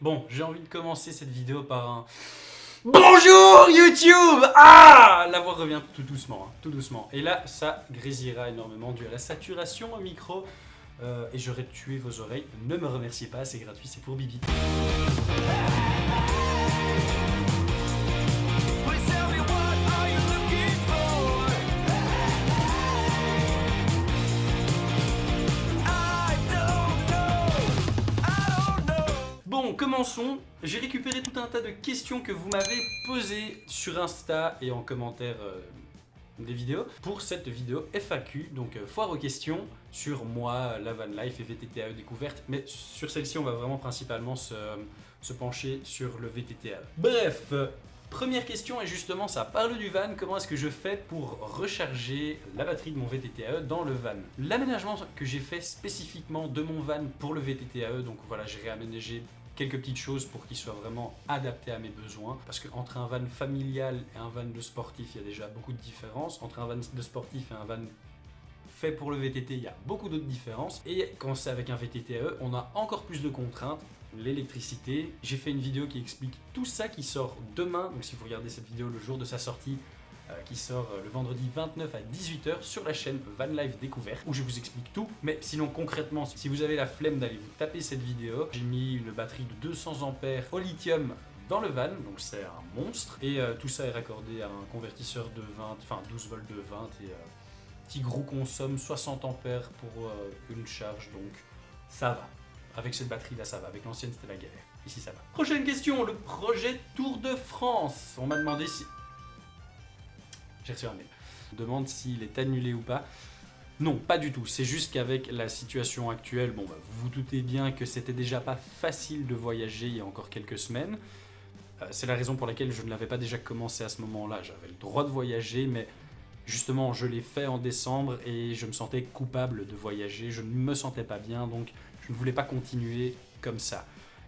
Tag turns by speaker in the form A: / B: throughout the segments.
A: Bon, j'ai envie de commencer cette vidéo par un... Bonjour YouTube! Ah! La voix revient tout doucement, hein, tout doucement. Et là, ça grésillera énormément dû à la saturation au micro. Et j'aurais tué vos oreilles. Ne me remerciez pas, c'est gratuit, c'est pour Bibi. Bon, commençons. J'ai récupéré tout un tas de questions que vous m'avez posées sur Insta et en commentaire des vidéos pour cette vidéo FAQ, donc foire aux questions sur moi, la van life et VTTAE découverte. Mais sur celle-ci, on va vraiment principalement se pencher sur le VTTAE. Bref, première question est justement ça. Parle du van, comment est-ce que je fais pour recharger la batterie de mon VTTAE dans le van? L'aménagement que j'ai fait spécifiquement de mon van pour le VTTAE, donc voilà, j'ai réaménagé quelques petites choses pour qu'il soit vraiment adapté à mes besoins, parce qu'entre un van familial et un van de sportif, il y a déjà beaucoup de différences. Entre un van de sportif et un van fait pour le VTT, il y a beaucoup d'autres différences. Et quand c'est avec un VTTAE, on a encore plus de contraintes. L'électricité, j'ai fait une vidéo qui explique tout ça qui sort demain, donc si vous regardez cette vidéo le jour de sa sortie, qui sort le vendredi 29 à 18h sur la chaîne Van Life Découverte, où je vous explique tout. Mais sinon concrètement, si vous avez la flemme d'aller vous taper cette vidéo, j'ai mis une batterie de 200 ampères au lithium dans le van, donc c'est un monstre, et tout ça est raccordé à un convertisseur de 12 volts de 20, et petit gros consomme 60 ampères pour une charge, donc ça va. Avec cette batterie là ça va, avec l'ancienne c'était la galère, ici ça va. Prochaine question, le projet Tour de France. On m'a demandé si... J'ai reçu un mail. On demande s'il est annulé ou pas. Non, pas du tout. C'est juste qu'avec la situation actuelle, bon, bah, vous vous doutez bien que c'était déjà pas facile de voyager il y a encore quelques semaines. C'est la raison pour laquelle je ne l'avais pas déjà commencé à ce moment-là. J'avais le droit de voyager, mais justement, je l'ai fait en décembre et je me sentais coupable de voyager. Je ne me sentais pas bien, donc je ne voulais pas continuer comme ça.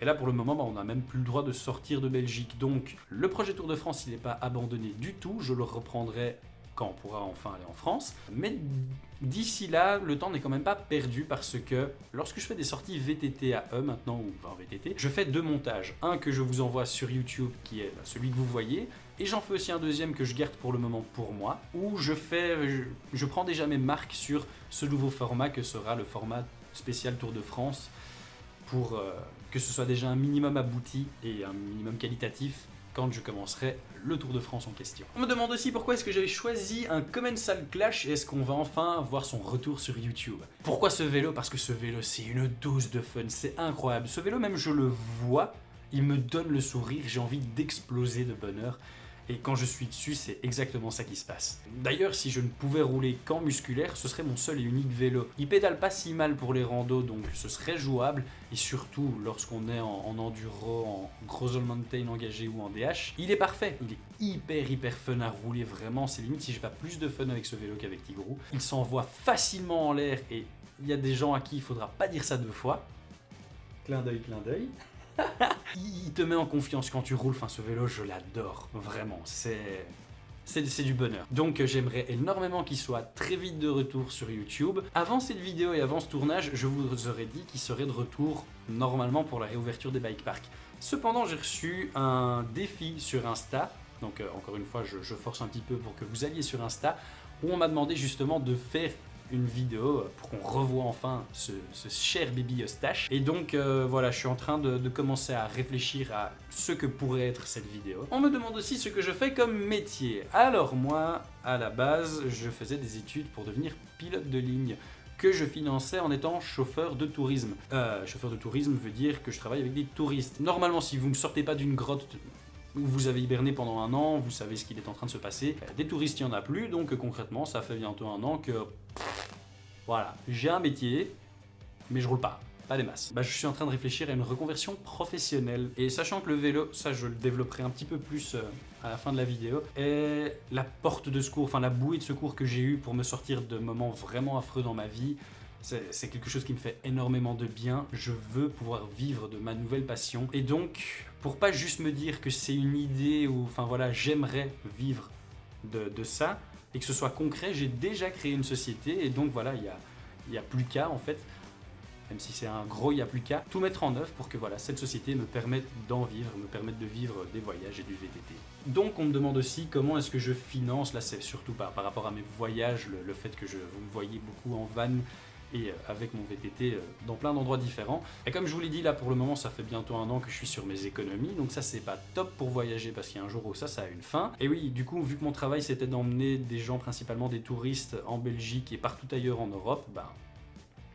A: Et là, pour le moment, bah, on n'a même plus le droit de sortir de Belgique. Donc, le projet Tour de France, il n'est pas abandonné du tout. Je le reprendrai quand on pourra enfin aller en France. Mais d'ici là, le temps n'est quand même pas perdu parce que lorsque je fais des sorties VTTAE maintenant, ou enfin VTT, je fais deux montages. Un que je vous envoie sur YouTube, qui est celui que vous voyez, et j'en fais aussi un deuxième que je garde pour le moment pour moi, où je prends déjà mes marques sur ce nouveau format que sera le format spécial Tour de France, pour que ce soit déjà un minimum abouti et un minimum qualitatif quand je commencerai le Tour de France en question. On me demande aussi pourquoi est-ce que j'avais choisi un Commensal Clash et est-ce qu'on va enfin voir son retour sur YouTube. Pourquoi ce vélo? Parce que ce vélo c'est une dose de fun, c'est incroyable. Ce vélo même je le vois, il me donne le sourire, j'ai envie d'exploser de bonheur. Et quand je suis dessus, c'est exactement ça qui se passe. D'ailleurs, si je ne pouvais rouler qu'en musculaire, ce serait mon seul et unique vélo. Il pédale pas si mal pour les randos, donc ce serait jouable. Et surtout, lorsqu'on est en enduro, en gros all mountain engagé ou en DH, il est parfait. Il est hyper fun à rouler, vraiment. C'est limite si j'ai pas plus de fun avec ce vélo qu'avec Tigrou. Il s'envoie facilement en l'air et il y a des gens à qui il faudra pas dire ça deux fois. Clin d'œil, clin d'œil. Il te met en confiance quand tu roules, enfin ce vélo je l'adore, vraiment, c'est du bonheur. Donc j'aimerais énormément qu'il soit très vite de retour sur YouTube. Avant cette vidéo et avant ce tournage, je vous aurais dit qu'il serait de retour normalement pour la réouverture des bike parks. Cependant j'ai reçu un défi sur Insta, donc encore une fois je force un petit peu pour que vous alliez sur Insta, où on m'a demandé justement de faire une vidéo pour qu'on revoie enfin ce cher baby Eustache. Et donc voilà, je suis en train de commencer à réfléchir à ce que pourrait être cette vidéo. On me demande aussi ce que je fais comme métier. Alors moi, à la base, je faisais des études pour devenir pilote de ligne que je finançais en étant chauffeur de tourisme. Chauffeur de tourisme veut dire que je travaille avec des touristes. Normalement, si vous ne sortez pas d'une grotte où vous avez hiberné pendant un an, vous savez ce qu'il est en train de se passer. Des touristes, il n'y en a plus, donc concrètement, ça fait bientôt un an que... Voilà, j'ai un métier, mais je roule pas des masses. Je suis en train de réfléchir à une reconversion professionnelle. Et sachant que le vélo, ça je le développerai un petit peu plus à la fin de la vidéo, est la porte de secours, enfin la bouée de secours que j'ai eue pour me sortir de moments vraiment affreux dans ma vie. C'est quelque chose qui me fait énormément de bien. Je veux pouvoir vivre de ma nouvelle passion. Et donc, pour pas juste me dire que c'est une idée ou, enfin voilà, j'aimerais vivre de ça, et que ce soit concret, j'ai déjà créé une société. Et donc voilà, il y a plus qu'à en fait. même si c'est un gros, il n'y a plus qu'à tout mettre en œuvre pour que voilà, cette société me permette d'en vivre, me permette de vivre des voyages et du VTT. Donc on me demande aussi comment est-ce que je finance, là c'est surtout par rapport à mes voyages, le fait que vous me voyez beaucoup en van et avec mon VTT dans plein d'endroits différents. Et comme je vous l'ai dit, là pour le moment ça fait bientôt 1 an que je suis sur mes économies, donc ça c'est pas top pour voyager parce qu'il y a un jour où ça a une fin. Et oui, du coup vu que mon travail c'était d'emmener des gens, principalement des touristes en Belgique et partout ailleurs en Europe,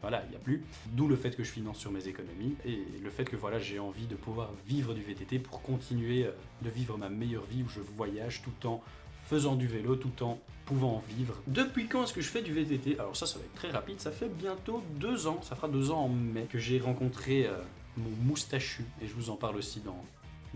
A: voilà, il n'y a plus. D'où le fait que je finance sur mes économies et le fait que voilà, j'ai envie de pouvoir vivre du VTT pour continuer de vivre ma meilleure vie où je voyage tout en faisant du vélo, tout en pouvant en vivre. Depuis quand est-ce que je fais du VTT? Alors ça va être très rapide, ça fait bientôt 2 ans, ça fera 2 ans en mai que j'ai rencontré mon moustachu et je vous en parle aussi dans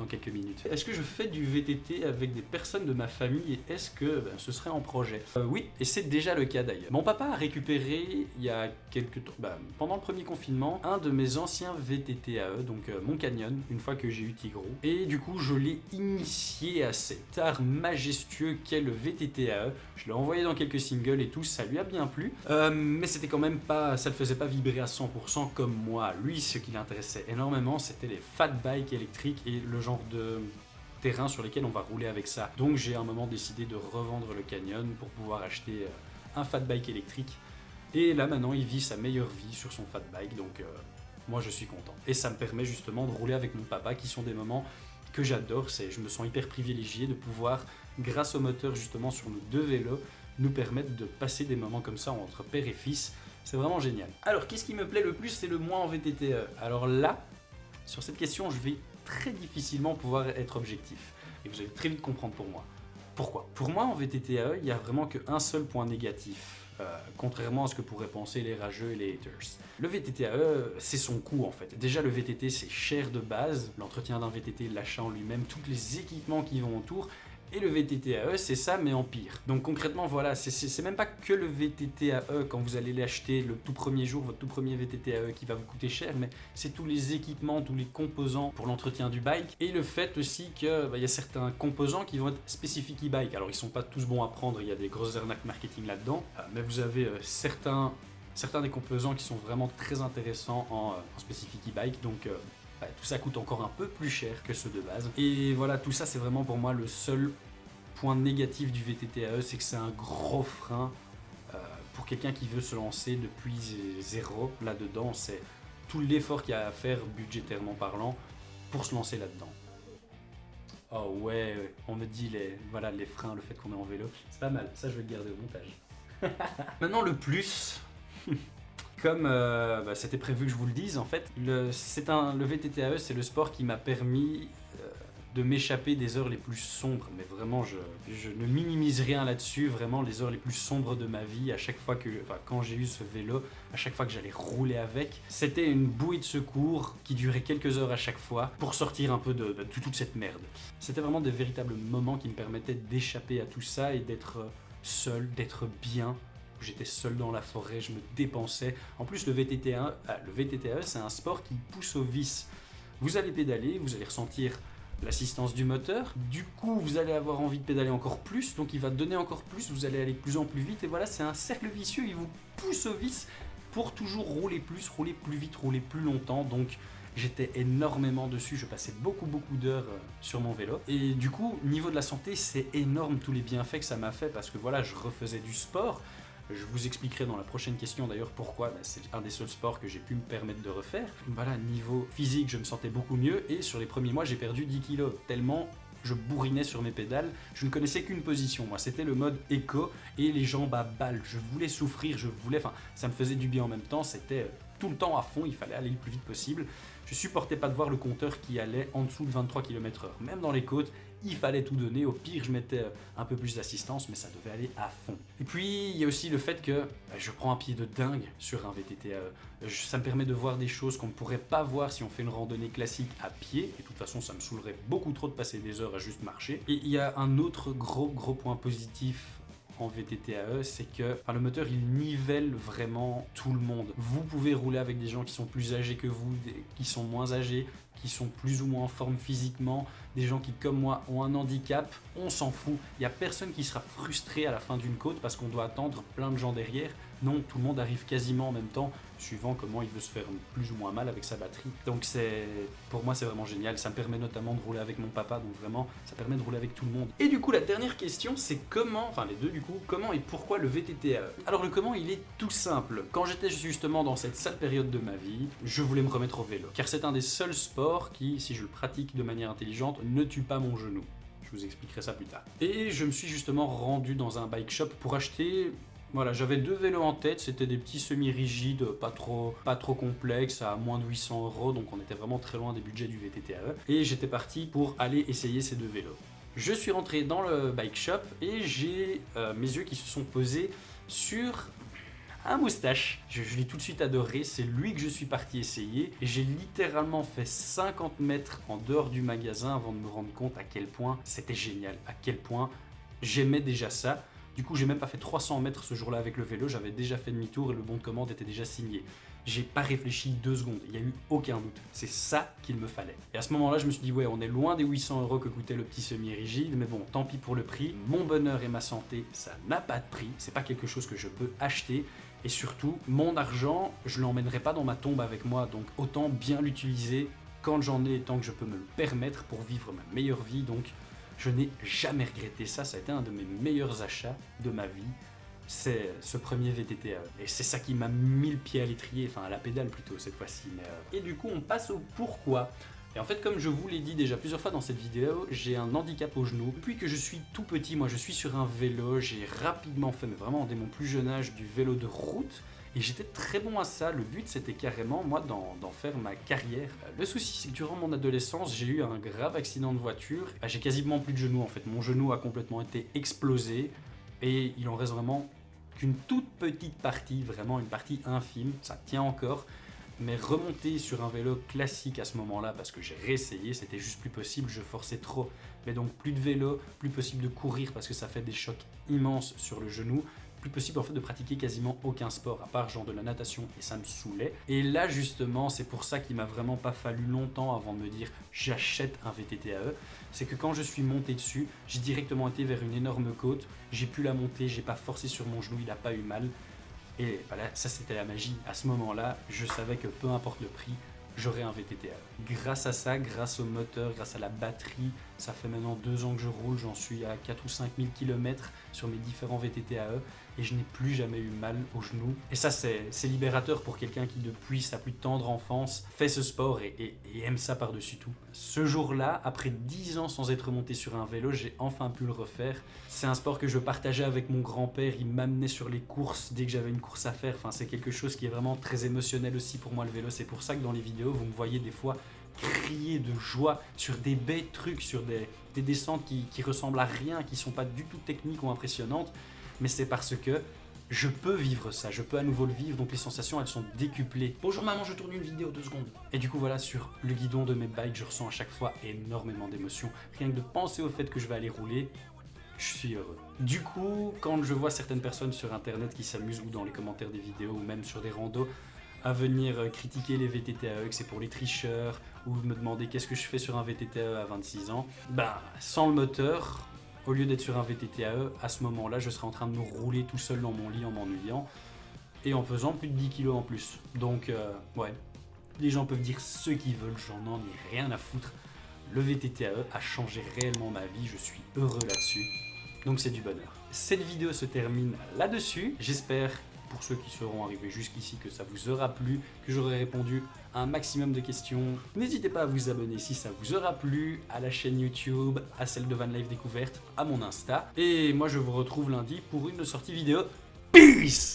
A: quelques minutes. Est-ce que je fais du VTT avec des personnes de ma famille et est-ce que ce serait en projet? Oui, et c'est déjà le cas d'ailleurs. Mon papa a récupéré il y a quelques temps, pendant le premier confinement, un de mes anciens VTT AE, donc mon Canyon, une fois que j'ai eu Tigro. Et du coup, je l'ai initié à cet art majestueux qu'est le VTT AE. Je l'ai envoyé dans quelques singles et tout, ça lui a bien plu. Mais c'était quand même pas, ça le faisait pas vibrer à 100% comme moi. Lui, ce qui l'intéressait énormément, c'était les fat bikes électriques et le genre de terrain sur lesquels on va rouler avec ça. Donc j'ai à un moment décidé de revendre le Canyon pour pouvoir acheter un fat bike électrique. Et là maintenant il vit sa meilleure vie sur son fat bike, donc moi je suis content. Et ça me permet justement de rouler avec mon papa, qui sont des moments que j'adore. Je me sens hyper privilégié de pouvoir, grâce au moteur justement sur nos 2 vélos, nous permettre de passer des moments comme ça entre père et fils. C'est vraiment génial. Alors qu'est-ce qui me plaît le plus, c'est le moi en VTT. Alors là, sur cette question, je vais très difficilement pouvoir être objectif. Et vous allez très vite comprendre pour moi. Pourquoi? Pour moi, en VTT-AE, il n'y a vraiment qu'un seul point négatif, contrairement à ce que pourraient penser les rageux et les haters. Le VTT-AE, c'est son coût en fait. Déjà, le VTT, c'est cher de base. L'entretien d'un VTT, l'achat en lui-même, tous les équipements qui vont autour. Et le VTT AE, c'est ça, mais en pire. Donc concrètement, voilà, c'est même pas que le VTT AE quand vous allez l'acheter le tout premier jour, votre tout premier VTT AE qui va vous coûter cher, mais c'est tous les équipements, tous les composants pour l'entretien du bike. Et le fait aussi qu'il y a certains composants qui vont être spécifiques e-bike. Alors ils sont pas tous bons à prendre, il y a des grosses arnaques marketing là-dedans, mais vous avez certains des composants qui sont vraiment très intéressants en spécifique e-bike. Donc tout ça coûte encore un peu plus cher que ceux de base. Et voilà, tout ça c'est vraiment pour moi le seul point négatif du VTT AE, c'est que c'est un gros frein pour quelqu'un qui veut se lancer depuis zéro là-dedans. C'est tout l'effort qu'il y a à faire budgétairement parlant pour se lancer là-dedans. Oh ouais, on me dit les freins, le fait qu'on est en vélo, c'est pas mal, ça je vais le garder au montage. Maintenant le plus... Comme c'était prévu que je vous le dise, en fait, le VTT AE, c'est le sport qui m'a permis de m'échapper des heures les plus sombres. Mais vraiment, je ne minimise rien là-dessus. Vraiment, les heures les plus sombres de ma vie, à chaque fois quand j'ai eu ce vélo, à chaque fois que j'allais rouler avec, c'était une bouée de secours qui durait quelques heures à chaque fois pour sortir un peu de toute cette merde. C'était vraiment des véritables moments qui me permettaient d'échapper à tout ça et d'être seul, d'être bien. J'étais seul dans la forêt, je me dépensais. En plus, le VTT AE, c'est un sport qui pousse au vice. Vous allez pédaler, vous allez ressentir l'assistance du moteur. Du coup, vous allez avoir envie de pédaler encore plus, donc il va donner encore plus, vous allez aller de plus en plus vite. Et voilà, c'est un cercle vicieux, il vous pousse au vice pour toujours rouler plus vite, rouler plus longtemps. Donc j'étais énormément dessus, je passais beaucoup d'heures sur mon vélo. Et du coup, niveau de la santé, c'est énorme tous les bienfaits que ça m'a fait parce que voilà, je refaisais du sport. Je vous expliquerai dans la prochaine question d'ailleurs pourquoi c'est un des seuls sports que j'ai pu me permettre de refaire. Voilà, niveau physique, je me sentais beaucoup mieux et sur les premiers mois, j'ai perdu 10 kilos tellement je bourrinais sur mes pédales. Je ne connaissais qu'une position, moi, c'était le mode éco et les jambes à balles. Je voulais souffrir, ça me faisait du bien en même temps, c'était tout le temps à fond, il fallait aller le plus vite possible. Je supportais pas de voir le compteur qui allait en dessous de 23 km/h. Même dans les côtes, il fallait tout donner. Au pire, je mettais un peu plus d'assistance, mais ça devait aller à fond. Et puis, il y a aussi le fait que je prends un pied de dingue sur un VTT. Ça me permet de voir des choses qu'on ne pourrait pas voir si on fait une randonnée classique à pied. Et de toute façon, ça me saoulerait beaucoup trop de passer des heures à juste marcher. Et il y a un autre gros point positif en VTT AE, c'est que le moteur il nivelle vraiment tout le monde. Vous pouvez rouler avec des gens qui sont plus âgés que vous, qui sont moins âgés, qui sont plus ou moins en forme physiquement, des gens qui comme moi ont un handicap, on s'en fout. Il n'y a personne qui sera frustré à la fin d'une côte parce qu'on doit attendre plein de gens derrière. Non, tout le monde arrive quasiment en même temps, suivant comment il veut se faire plus ou moins mal avec sa batterie. Donc pour moi c'est vraiment génial, ça me permet notamment de rouler avec mon papa, donc vraiment ça permet de rouler avec tout le monde. Et du coup la dernière question c'est comment, enfin les deux du coup, comment et pourquoi le VTT AE? Alors le comment il est tout simple. Quand j'étais justement dans cette sale période de ma vie, je voulais me remettre au vélo, car c'est un des seuls sports qui, si je le pratique de manière intelligente, ne tue pas mon genou. Je vous expliquerai ça plus tard. Et je me suis justement rendu dans un bike shop pour acheter... Voilà, j'avais 2 vélos en tête, c'était des petits semi-rigides, pas trop complexes, à moins de 800 €, donc on était vraiment très loin des budgets du VTT AE. Et j'étais parti pour aller essayer ces 2 vélos. Je suis rentré dans le bike shop et j'ai mes yeux qui se sont posés sur un moustache. Je l'ai tout de suite adoré, c'est lui que je suis parti essayer. Et j'ai littéralement fait 50 mètres en dehors du magasin avant de me rendre compte à quel point c'était génial, à quel point j'aimais déjà ça. Du coup, j'ai même pas fait 300 mètres ce jour-là avec le vélo, j'avais déjà fait demi-tour et le bon de commande était déjà signé. J'ai pas réfléchi 2 secondes, il n'y a eu aucun doute. C'est ça qu'il me fallait. Et à ce moment-là, je me suis dit, ouais, on est loin des 800 € que coûtait le petit semi-rigide, mais bon, tant pis pour le prix. Mon bonheur et ma santé, ça n'a pas de prix, c'est pas quelque chose que je peux acheter. Et surtout, mon argent, je l'emmènerai pas dans ma tombe avec moi, donc autant bien l'utiliser quand j'en ai, tant que je peux me le permettre pour vivre ma meilleure vie. Donc je n'ai jamais regretté ça, ça a été un de mes meilleurs achats de ma vie. C'est ce premier VTT AE. Et c'est ça qui m'a mis le pied à l'étrier, enfin à la pédale plutôt cette fois-ci. Et du coup, on passe au pourquoi. Et en fait, comme je vous l'ai dit déjà plusieurs fois dans cette vidéo, j'ai un handicap au genou. Depuis que je suis tout petit, moi je suis sur un vélo, j'ai rapidement fait, mais vraiment dès mon plus jeune âge, du vélo de route. Et j'étais très bon à ça, le but c'était carrément moi d'en faire ma carrière. Le souci c'est que durant mon adolescence j'ai eu un grave accident de voiture. J'ai quasiment plus de genoux en fait, mon genou a complètement été explosé. Et il en reste vraiment qu'une toute petite partie, vraiment une partie infime, ça tient encore. Mais remonter sur un vélo classique à ce moment-là, parce que j'ai réessayé, c'était juste plus possible, je forçais trop. Mais donc plus de vélo, plus possible de courir parce que ça fait des chocs immenses sur le genou. Plus possible en fait de pratiquer quasiment aucun sport à part genre de la natation et ça me saoulait. Et là justement c'est pour ça qu'il m'a vraiment pas fallu longtemps avant de me dire j'achète un VTT AE. C'est que quand je suis monté dessus, j'ai directement été vers une énorme côte, j'ai pu la monter, j'ai pas forcé sur mon genou, il a pas eu mal. Et voilà, ça c'était la magie. À ce moment-là, je savais que peu importe le prix, j'aurais un VTT AE. Grâce à ça, grâce au moteur, grâce à la batterie, ça fait maintenant 2 ans que je roule, j'en suis à 4 ou 5 000 km sur mes différents VTT AE et je n'ai plus jamais eu mal au genou. Et ça c'est libérateur pour quelqu'un qui depuis sa plus tendre enfance fait ce sport et aime ça par-dessus tout. Ce jour-là, après 10 ans sans être monté sur un vélo, j'ai enfin pu le refaire. C'est un sport que je partageais avec mon grand-père, il m'amenait sur les courses dès que j'avais une course à faire. Enfin, c'est quelque chose qui est vraiment très émotionnel aussi pour moi le vélo. C'est pour ça que dans les vidéos, vous me voyez des fois crier de joie sur des bêtes trucs, sur des descentes qui ressemblent à rien, qui sont pas du tout techniques ou impressionnantes. Mais c'est parce que je peux vivre ça, je peux à nouveau le vivre, donc les sensations elles sont décuplées. Bonjour maman, je tourne une vidéo, 2 secondes. Et du coup voilà, sur le guidon de mes bikes, je ressens à chaque fois énormément d'émotions. Rien que de penser au fait que je vais aller rouler, je suis heureux. Du coup, quand je vois certaines personnes sur internet qui s'amusent ou dans les commentaires des vidéos ou même sur des randos à venir critiquer les VTT AE, que c'est pour les tricheurs, ou me demander qu'est-ce que je fais sur un VTT AE à 26 ans, bah sans le moteur, au lieu d'être sur un VTT AE, à ce moment-là, je serais en train de me rouler tout seul dans mon lit en m'ennuyant et en faisant plus de 10 kilos en plus. Donc, ouais, les gens peuvent dire ce qu'ils veulent, j'en en ai rien à foutre. Le VTT AE a changé réellement ma vie, je suis heureux là-dessus. Donc c'est du bonheur. Cette vidéo se termine là-dessus. J'espère, pour ceux qui seront arrivés jusqu'ici, que ça vous aura plu, que j'aurai répondu à un maximum de questions. N'hésitez pas à vous abonner si ça vous aura plu, à la chaîne YouTube, à celle de Van Life Découverte, à mon Insta. Et moi je vous retrouve lundi pour une sortie vidéo. Peace!